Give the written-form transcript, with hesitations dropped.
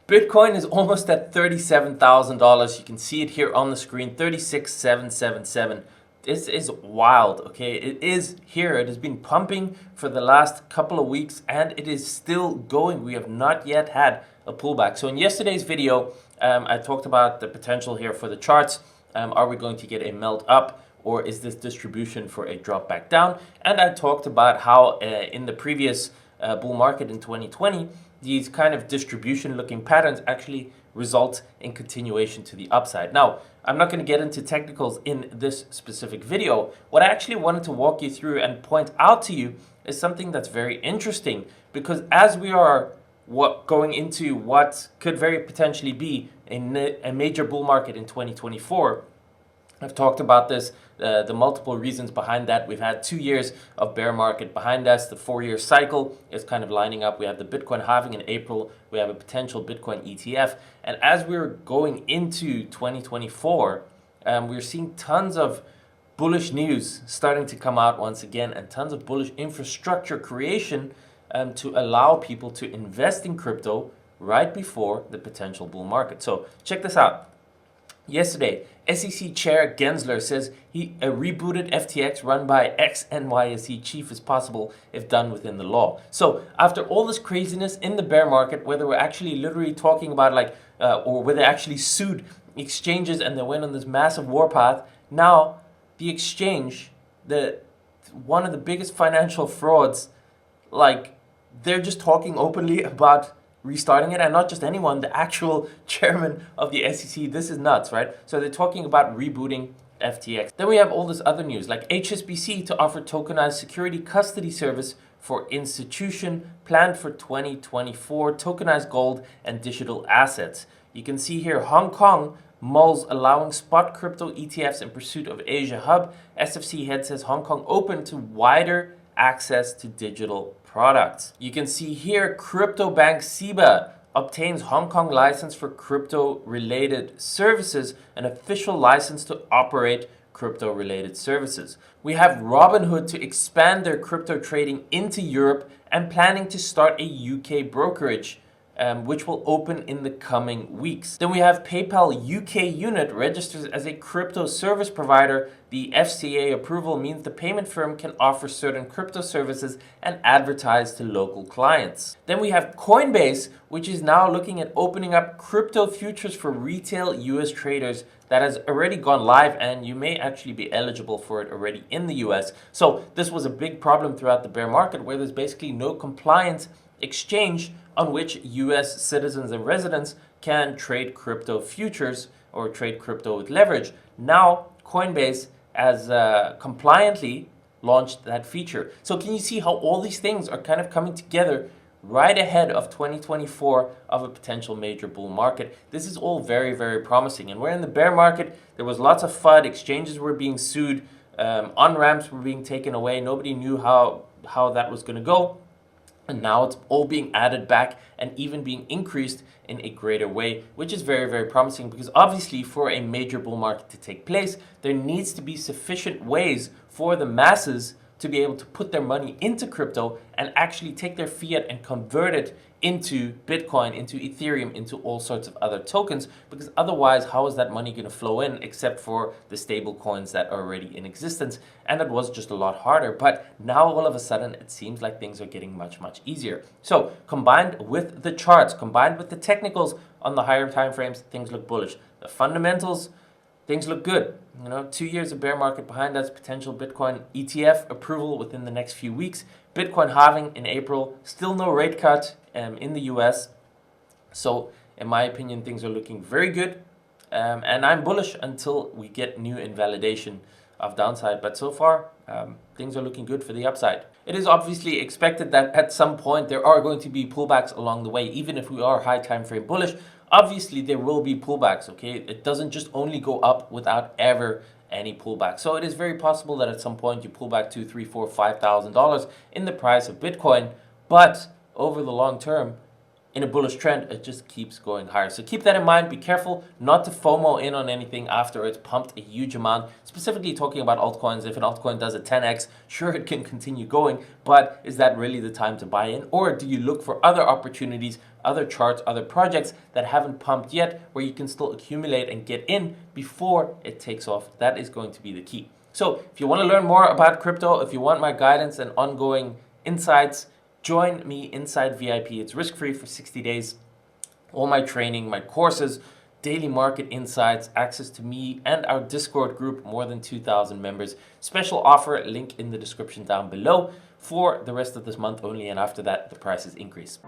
Bitcoin is almost at $37,000. You can see it here on the screen, 36,777. This is wild, okay? It is here. It has been pumping for the last couple of weeks and it is still going. We have not yet had a pullback. So in yesterday's video, I talked about the potential here for the charts. Are we going to get a melt up, or is this distribution for a drop back down? And I talked about how in the previous bull market in 2020, these kind of distribution looking patterns actually result in continuation to the upside. Now, I'm not going to get into technicals in this specific video. What I actually wanted to walk you through and point out to you is something that's very interesting, because as we are going into what could very potentially be a major bull market in 2024, I've talked about this, the multiple reasons behind that. We've had 2 years of bear market behind us. The 4-year cycle is kind of lining up. We have the Bitcoin halving in April. We have a potential Bitcoin ETF. And as we're going into 2024, we're seeing tons of bullish news starting to come out once again, and tons of bullish infrastructure creation to allow people to invest in crypto right before the potential bull market. So check this out. Yesterday, SEC Chair Gensler says a rebooted FTX run by ex-NYSE chief is possible if done within the law. So after all this craziness in the bear market, where they were actually literally talking about or where they actually sued exchanges and they went on this massive warpath, now the exchange, one of the biggest financial frauds, they're just talking openly about restarting it, and not just anyone, the actual chairman of the SEC. This is nuts, right? So they're talking about rebooting FTX. Then we have all this other news, like HSBC to offer tokenized security custody service for institution planned for 2024, tokenized gold and digital assets. You can see here Hong Kong mulls allowing spot crypto ETFs in pursuit of Asia hub. SFC head says Hong Kong open to wider access to digital products. You can see here crypto bank SIBA obtains Hong Kong license for crypto related services, an official license to operate crypto related services. We have Robinhood to expand their crypto trading into Europe and planning to start a UK brokerage, which will open in the coming weeks. Then we have PayPal UK unit registers as a crypto service provider. The FCA approval means the payment firm can offer certain crypto services and advertise to local clients. Then we have Coinbase, which is now looking at opening up crypto futures for retail US traders. That has already gone live, and you may actually be eligible for it already in the US. So this was a big problem throughout the bear market, where there's basically no compliance exchange on which US citizens and residents can trade crypto futures or trade crypto with leverage. Now, Coinbase has compliantly launched that feature. So can you see how all these things are kind of coming together right ahead of 2024 of a potential major bull market? This is all very, very promising. And we're in the bear market. There was lots of FUD. Exchanges were being sued. On-ramps were being taken away. Nobody knew how that was going to go. And now it's all being added back and even being increased in a greater way, which is very, very promising, because obviously for a major bull market to take place, there needs to be sufficient ways for the masses to be able to put their money into crypto and actually take their fiat and convert it into Bitcoin, into Ethereum, into all sorts of other tokens, because otherwise, how is that money going to flow in except for the stable coins that are already in existence? And it was just a lot harder. But now all of a sudden, it seems like things are getting much, much easier. So combined with the charts, combined with the technicals on the higher time frames, things look bullish. The fundamentals, things look good. 2 years of bear market behind us, potential Bitcoin ETF approval within the next few weeks, Bitcoin halving in April, still no rate cut in the US. So in my opinion, things are looking very good. And I'm bullish until we get new invalidation of downside. But so far, things are looking good for the upside. It is obviously expected that at some point there are going to be pullbacks along the way, even if we are high time frame bullish. Obviously, there will be pullbacks, okay? It doesn't just only go up without ever any pullback. So it is very possible that at some point you pull back $2,000, $3,000, $4,000, $5,000 in the price of Bitcoin. But over the long term, in a bullish trend, it just keeps going higher. So keep that in mind. Be careful not to FOMO in on anything after it's pumped a huge amount. Specifically talking about altcoins, if an altcoin does a 10x, sure, it can continue going, but is that really the time to buy in? Or do you look for other opportunities, other charts, other projects that haven't pumped yet, where you can still accumulate and get in before it takes off? That is going to be the key. So if you want to learn more about crypto, if you want my guidance and ongoing insights, join me inside VIP. It's risk-free for 60 days. All my training, my courses, daily market insights, access to me and our Discord group, more than 2,000 members. Special offer, link in the description down below for the rest of this month only, and after that the prices increase.